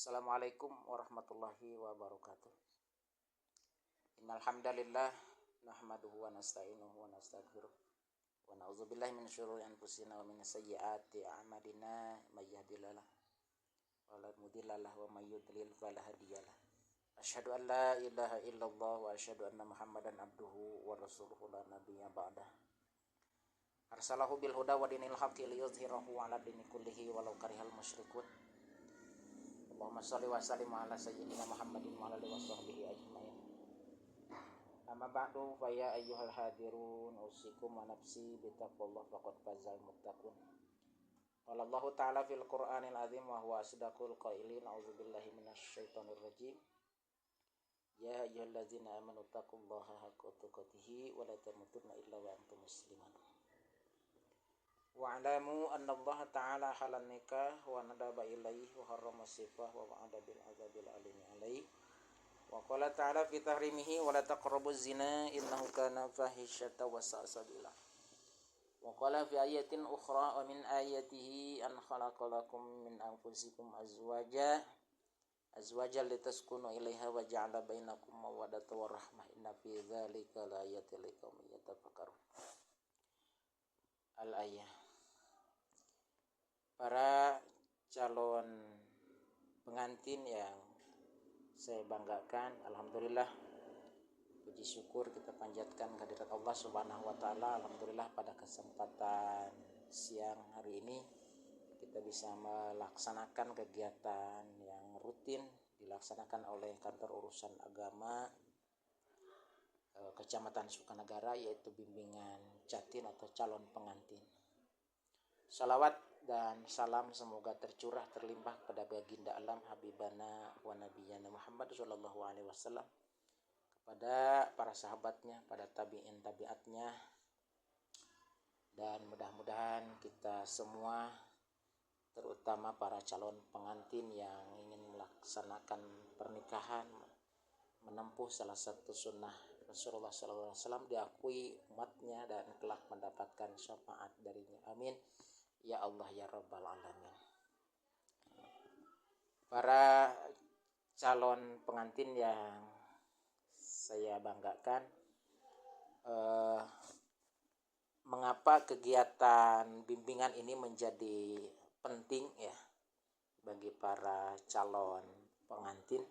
Assalamualaikum warahmatullahi wabarakatuh. Innal hamdalillah nahmaduhu wa nasta'inuhu wa nastaghfiruh wa na'udzubillahi min syururi anfusina wa min sayyiati a'malina may yahdihillahu fala mudhillalah wa may yudlil fala hadiyalah. Asyhadu an la ilaha illallah wa asyhadu anna Muhammadan abduhu wa rasuluhu la nabiyya ba'dah. Arsalahu bil huda wa dinil haqqi liyudhhirahu 'ala dini kullihi walau karihal musyrikun. Allahumma shalli wa sallim ala sayyidina Muhammadin wa ala alihi washabbihi ajmain. Amma ba'du fa ya ayyuhal hadirun usikum wa nafsi bi taqwallah faqad fazal muttaqun. Qala Allah ta'ala fil Qur'anil azim wa huwa asdaqul qailin. A'udzubillahi minasyaitonir rajim. Ya ayyuhallazina amanu taqullaha haqqa tuqatih wa la tamutunna illa wa antum muslimun. Wa'lamu anna Allah ta'ala halal nikah wa nadaba ilaihi wa harrama sifah wa wa'ada bil azabil alimi alaihi wa qala ta'ala fi tahrimihi wa la taqrabuz zina innahu kana fahisyatan wa sa'a sabila wa qala fi ayatin ukhra wa min ayatihi an khalaqalakum min anfusikum azwajan litaskunu ilaiha wa ja'ala bainakum mawaddatan wa rahmah inna fi dzalika laayatin liqaumin yatafakkarun. Al-ayah. Para calon pengantin yang saya banggakan, alhamdulillah, puji syukur kita panjatkan kehadirat Allah Subhanahu wa taala. Alhamdulillah pada kesempatan siang hari ini kita bisa melaksanakan kegiatan yang rutin dilaksanakan oleh kantor urusan agama Kecamatan Sukanagara, yaitu bimbingan Jatin atau calon pengantin. Salawat dan salam semoga tercurah terlimpah kepada baginda alam Habibana wa Nabiyana Muhammad sallallahu alaihi wasallam, kepada para sahabatnya, pada tabi'in tabi'atnya, dan mudah-mudahan kita semua, terutama para calon pengantin yang ingin melaksanakan pernikahan, menempuh salah satu sunnah Rasulullah SAW, diakui umatnya dan kelak mendapatkan syafaat darinya. Amin ya Allah ya Rabbal Alamin. Para calon pengantin yang saya banggakan, mengapa kegiatan bimbingan ini menjadi penting ya bagi para calon pengantin?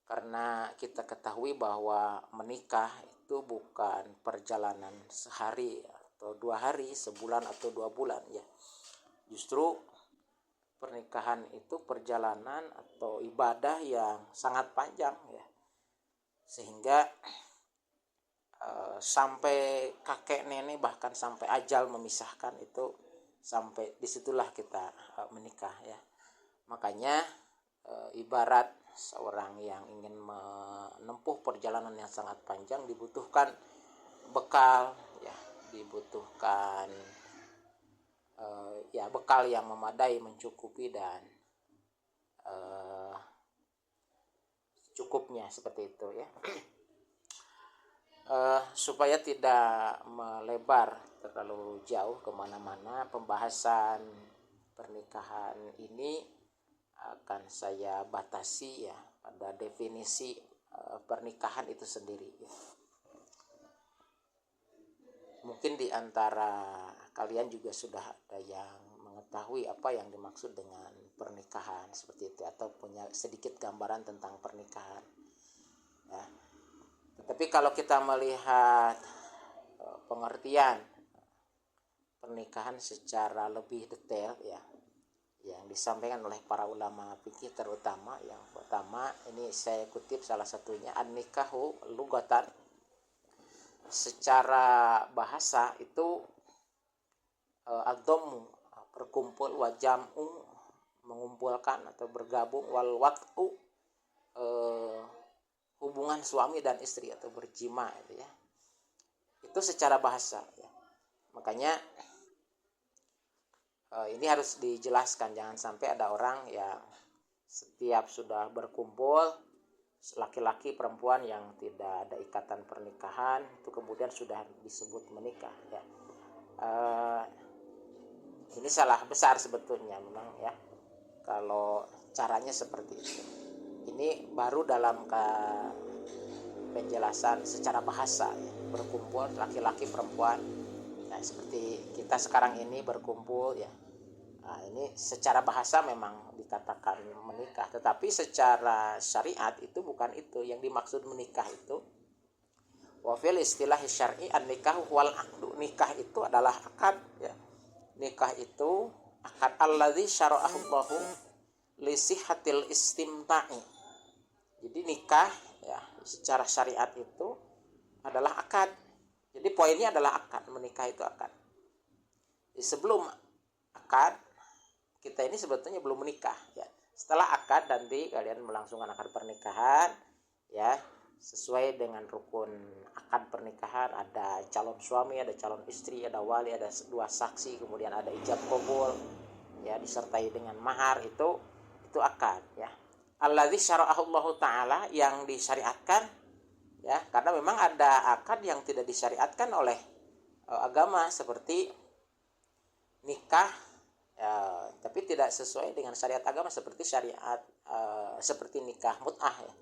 Karena kita ketahui bahwa menikah itu bukan perjalanan sehari atau 2 hari, sebulan atau 2 bulan ya. Justru pernikahan itu perjalanan atau ibadah yang sangat panjang ya. Sehingga sampai kakek nenek, bahkan sampai ajal memisahkan, itu sampai disitulah kita menikah ya. Makanya ibarat seorang yang ingin menempuh perjalanan yang sangat panjang dibutuhkan bekal ya, dibutuhkan bekal yang memadai, mencukupi dan cukupnya, seperti itu ya. Supaya tidak melebar terlalu jauh kemana-mana, pembahasan pernikahan ini akan saya batasi ya pada definisi pernikahan itu sendiri ya. Mungkin di antara kalian juga sudah ada yang mengetahui apa yang dimaksud dengan pernikahan seperti itu, atau punya sedikit gambaran tentang pernikahan ya. Tetapi kalau kita melihat pengertian pernikahan secara lebih detail ya, yang disampaikan oleh para ulama fikih, terutama yang pertama ini saya kutip salah satunya, an-nikahu lugatan, secara bahasa itu ad-dhammu berkumpul, wa jam'u mengumpulkan atau bergabung, wal wat'u hubungan suami dan istri atau berjima itu ya. Itu secara bahasa ya. Makanya ini harus dijelaskan, jangan sampai ada orang yang setiap sudah berkumpul, laki-laki perempuan yang tidak ada ikatan pernikahan, itu kemudian sudah disebut menikah ya. Ini salah besar sebetulnya memang ya. Kalau caranya seperti itu. Ini baru dalam penjelasan secara bahasa ya. Berkumpul laki-laki perempuan. Nah, seperti kita sekarang ini berkumpul ya. Nah, ini secara bahasa memang dikatakan menikah, tetapi secara syariat itu bukan itu. Yang dimaksud menikah itu wa fil istilah syar'i an-nikah wal aqdu. Nikah itu adalah akad ya. Nikah itu akad allazi syara'ahu Allahu li sihhatil istimta'i. Jadi nikah ya secara syariat itu adalah akad. Jadi poinnya adalah akad, menikah itu akad. Jadi sebelum akad kita ini sebetulnya belum menikah ya. Setelah akad nanti kalian melangsungkan akad pernikahan ya, sesuai dengan rukun akad pernikahan, ada calon suami, ada calon istri, ada wali, ada dua saksi, kemudian ada ijab qabul ya, disertai dengan mahar. Itu akad ya. Allazi syara'ahu Allah taala, yang disyariatkan ya, karena memang ada akad yang tidak disyariatkan oleh agama seperti nikah ya, tapi tidak sesuai dengan syariat agama seperti syariat seperti nikah mut'ah ya.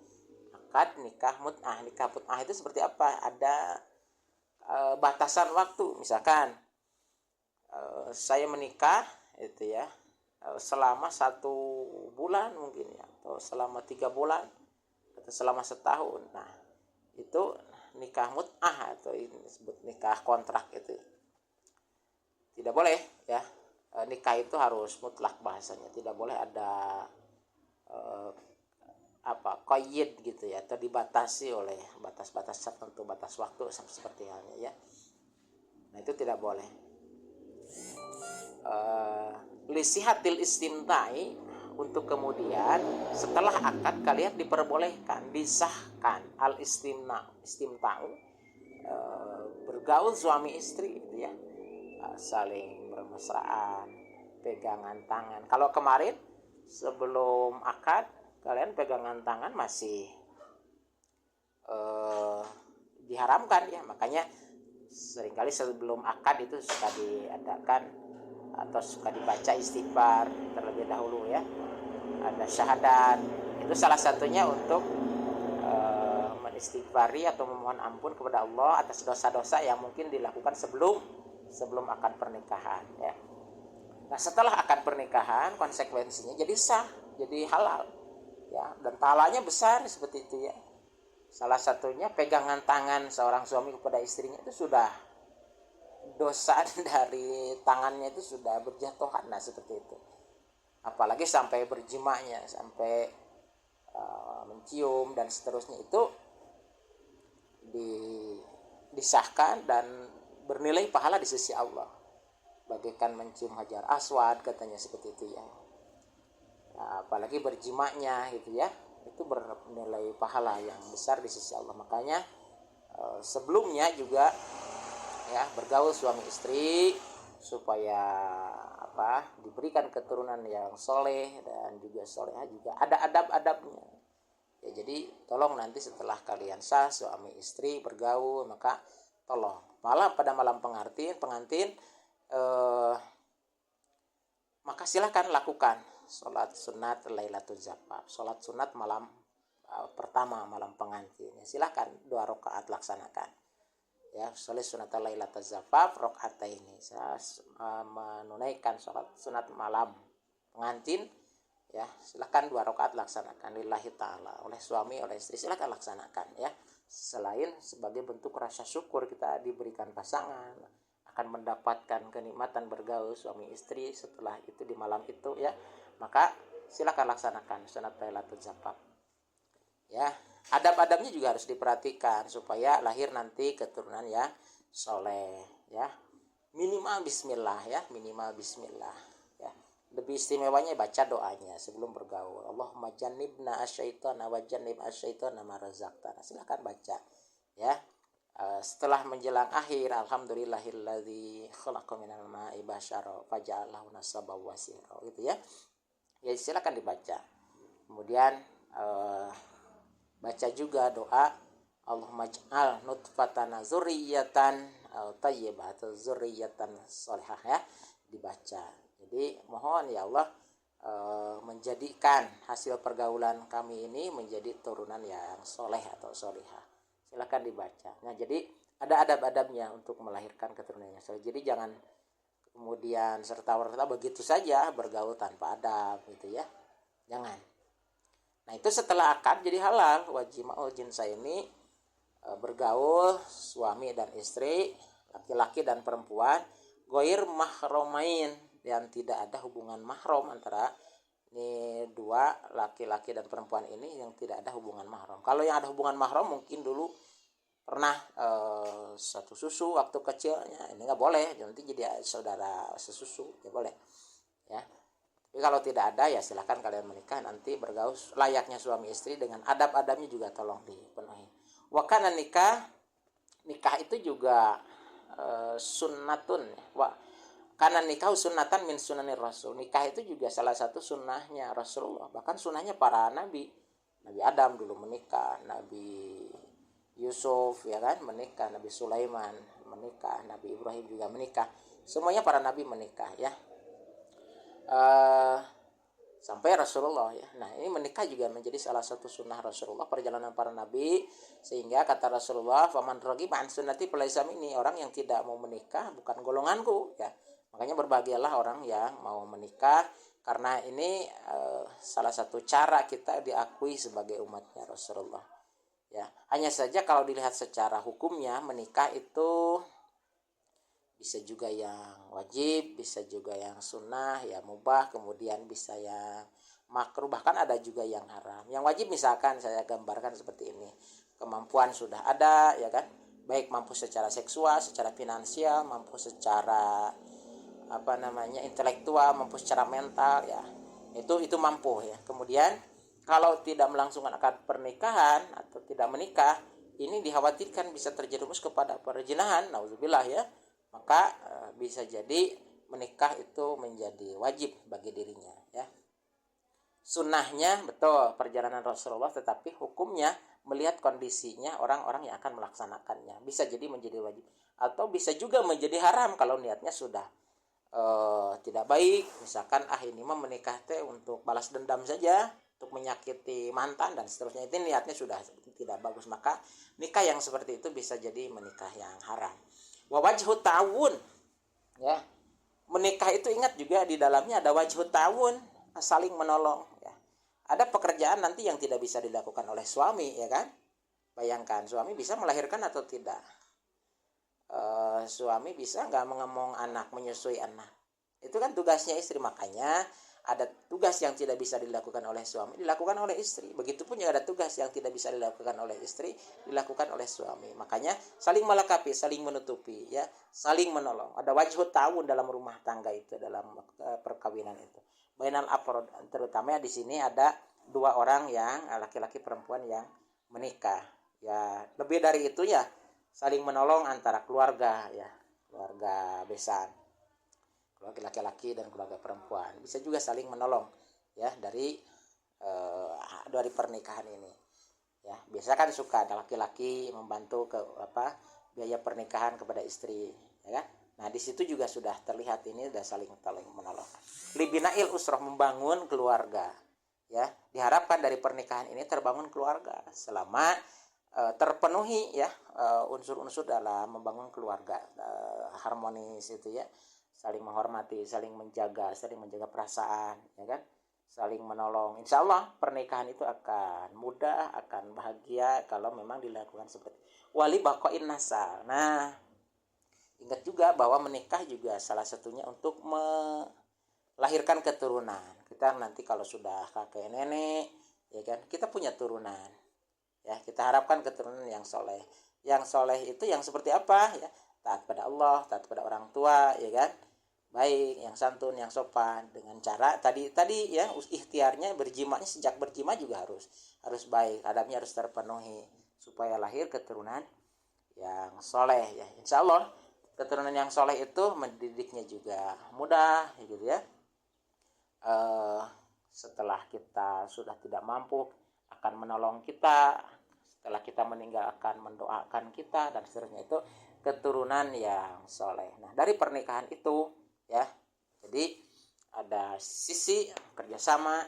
Akad nikah mut'ah. Nikah mut'ah itu seperti apa? Ada batasan waktu. Misalkan saya menikah itu ya selama 1 bulan mungkin ya, atau selama 3 bulan, atau selama setahun. Nah, itu nikah mut'ah atau ini disebut nikah kontrak itu. Tidak boleh ya. Nikah itu harus mutlak bahasanya, tidak boleh ada qayyid gitu ya, atau dibatasi oleh batas-batas tertentu, batas waktu seperti halnya ya. Nah, itu tidak boleh. Lisihatil istimta'i, untuk kemudian setelah akad kalian diperbolehkan, disahkan al istimta'u, bergaul suami istri gitu ya, saling bermesraan, pegangan tangan. Kalau kemarin sebelum akad kalian pegangan tangan masih diharamkan ya, makanya seringkali sebelum akad itu suka diadakan atau suka dibaca istighfar terlebih dahulu ya, ada syahadat. Itu salah satunya untuk menistighfari atau memohon ampun kepada Allah atas dosa-dosa yang mungkin dilakukan sebelum akad pernikahan ya. Nah, setelah akad pernikahan konsekuensinya jadi sah, jadi halal ya, dan pahalanya besar seperti itu ya. Salah satunya pegangan tangan seorang suami kepada istrinya itu sudah dosa dari tangannya itu sudah berjatuhan. Nah, seperti itu. Apalagi sampai berjimanya, sampai mencium dan seterusnya, itu disahkan dan bernilai pahala di sisi Allah. Bagaikan mencium hajar aswad katanya seperti itu ya. Nah, apalagi berjimanya gitu ya, itu bernilai pahala yang besar di sisi Allah. Makanya sebelumnya juga ya, bergaul suami istri supaya diberikan keturunan yang soleh dan juga solehah, juga ada adab-adabnya ya. Jadi tolong nanti setelah kalian sah suami istri bergaul, maka tolong malam pada malam pengantin maka silakan lakukan sholat sunat Lailatul Zafaf, sholat sunat malam pertama, malam pengantin ya. Silakan 2 rakaat laksanakan ya, sholat sunat Lailatul Zafaf rakaataini. Saya menunaikan sholat sunat malam pengantin ya, silakan 2 rakaat laksanakan lillahi ta'ala, oleh suami oleh istri, silakan laksanakan ya. Selain sebagai bentuk rasa syukur kita diberikan pasangan, akan mendapatkan kenikmatan bergaul suami istri setelah itu di malam itu ya, maka silakan laksanakan sunat Lailatul Zafaf ya. Adab-adabnya juga harus diperhatikan supaya lahir nanti keturunan ya soleh ya. Minimal bismillah ya, minimal bismillah ya. Lebih istimewanya baca doanya sebelum bergaul. Allahumma jannibna asyaitana wa jannib asyaitana ma razaqtana. Silakan baca ya. Setelah menjelang akhir, alhamdulillahilladzi khalaqa minal ma'i basyara faja'alahu nasaban wa sihra gitu ya. Ya silakan dibaca. Kemudian baca juga doa Allahumma ij'al nutfatana dzurriyyatan thayyibah atau dzurriyyatan shalihah ya, dibaca. Jadi mohon ya Allah, menjadikan hasil pergaulan kami ini menjadi turunan yang soleh atau solihah. Silakan dibaca. Nah, jadi ada adab-adabnya untuk melahirkan keturunan yang soleh. Jadi jangan kemudian serta-merta begitu saja bergaul tanpa adab gitu ya. Jangan. Nah, itu setelah akad jadi halal. Wajima'ul jinsa ini bergaul suami dan istri, laki-laki dan perempuan, goir mahromain, yang tidak ada hubungan mahram antara ini dua laki-laki dan perempuan ini yang tidak ada hubungan mahram. Kalau yang ada hubungan mahram mungkin dulu pernah satu susu waktu kecilnya, ini nggak boleh, nanti jadi saudara sesusu, ya boleh ya. Tapi kalau tidak ada ya silahkan kalian menikah, nanti bergaul layaknya suami istri dengan adab-adabnya juga tolong dipenuhi. Wakana nikah itu juga sunnatun wa karena nikah sunnatan min sunanir rasul. Nikah itu juga salah satu sunnahnya Rasulullah, bahkan sunnahnya para nabi. Nabi Adam dulu menikah, Nabi Yusuf ya kan menikah, Nabi Sulaiman menikah, Nabi Ibrahim juga menikah. Semuanya para nabi menikah ya. Sampai Rasulullah ya. Nah, ini menikah juga menjadi salah satu sunnah Rasulullah, perjalanan para nabi, sehingga kata Rasulullah, "Faman raghiba an sunnati falaysa minni," orang yang tidak mau menikah bukan golonganku ya. Makanya berbahagialah orang yang mau menikah, karena ini salah satu cara kita diakui sebagai umatnya Rasulullah ya. Hanya saja kalau dilihat secara hukumnya, menikah itu bisa juga yang wajib, bisa juga yang sunnah, ya mubah, kemudian bisa yang makruh, bahkan ada juga yang haram. Yang wajib misalkan saya gambarkan seperti ini, kemampuan sudah ada ya kan, baik mampu secara seksual, secara finansial, mampu secara intelektual, mampu secara mental ya, itu mampu ya. Kemudian kalau tidak melangsungkan akad pernikahan atau tidak menikah, ini dikhawatirkan bisa terjerumus kepada perzinahan, nauzubillah ya. Maka bisa jadi menikah itu menjadi wajib bagi dirinya ya. Sunnahnya betul perjalanan Rasulullah, tetapi hukumnya melihat kondisinya orang-orang yang akan melaksanakannya, bisa jadi menjadi wajib atau bisa juga menjadi haram kalau niatnya sudah tidak baik. Misalkan ini mah menikah teh untuk balas dendam saja, untuk menyakiti mantan dan seterusnya, itu niatnya sudah tidak bagus, maka nikah yang seperti itu bisa jadi menikah yang haram. Wa wajhu ta'awun ya, menikah itu ingat juga di dalamnya ada wajhu ta'awun, saling menolong ya. Ada pekerjaan nanti yang tidak bisa dilakukan oleh suami ya kan. Bayangkan suami bisa melahirkan atau tidak, suami bisa nggak mengemong anak, menyusui anak, itu kan tugasnya istri. Makanya ada tugas yang tidak bisa dilakukan oleh suami dilakukan oleh istri, begitupun juga ada tugas yang tidak bisa dilakukan oleh istri dilakukan oleh suami. Makanya saling melengkapi, saling menutupi ya, saling menolong. Ada wajhu ta'awun dalam rumah tangga itu, dalam perkawinan itu. Bainal afrod, terutama di sini ada dua orang yang laki-laki perempuan yang menikah ya. Lebih dari itu ya, saling menolong antara keluarga ya, keluarga besan, keluarga laki-laki dan keluarga perempuan bisa juga saling menolong ya dari pernikahan ini ya. Biasa kan suka ada laki-laki membantu ke biaya pernikahan kepada istri ya kan. Nah, di situ juga sudah terlihat ini sudah saling menolong. Libinail usroh, membangun keluarga ya. Diharapkan dari pernikahan ini terbangun keluarga selama terpenuhi ya unsur-unsur dalam membangun keluarga, harmonis itu ya, saling menghormati, saling menjaga perasaan ya kan, saling menolong. Insya Allah pernikahan itu akan mudah, akan bahagia kalau memang dilakukan seperti wali bakoin nasal. Nah, ingat juga bahwa menikah juga salah satunya untuk melahirkan keturunan. Kita nanti kalau sudah kakek nenek ya kan, kita punya turunan ya, kita harapkan keturunan yang soleh. Yang soleh itu yang seperti apa ya? Taat pada Allah, taat pada orang tua ya kan, baik, yang santun, yang sopan, dengan cara tadi ya, ikhtiarnya berjimanya, sejak berjima juga harus baik, adabnya harus terpenuhi supaya lahir keturunan yang soleh ya. Insya Allah keturunan yang soleh itu mendidiknya juga mudah gitu ya. Setelah kita sudah tidak mampu akan menolong kita, setelah kita meninggal akan mendoakan kita dan seterusnya, itu keturunan yang soleh. Nah, dari pernikahan itu ya, jadi ada sisi kerjasama,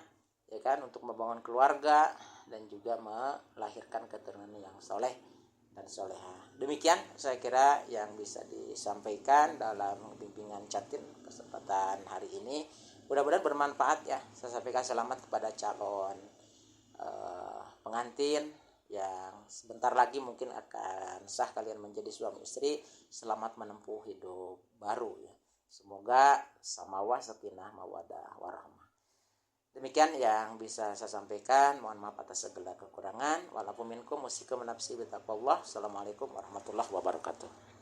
ya kan, untuk membangun keluarga dan juga melahirkan keturunan yang soleh dan soleha. Demikian saya kira yang bisa disampaikan dalam bimbingan Catin kesempatan hari ini. Mudah-mudahan bermanfaat ya. Saya sampaikan selamat kepada calon pengantin yang sebentar lagi mungkin akan sah kalian menjadi suami istri. Selamat menempuh hidup baru ya. Semoga samawah sakinah mawadah warahmah. Demikian yang bisa saya sampaikan. Mohon maaf atas segala kekurangan. Walaupun minkum musikum nafsi bitaqwallah. Assalamualaikum warahmatullahi wabarakatuh.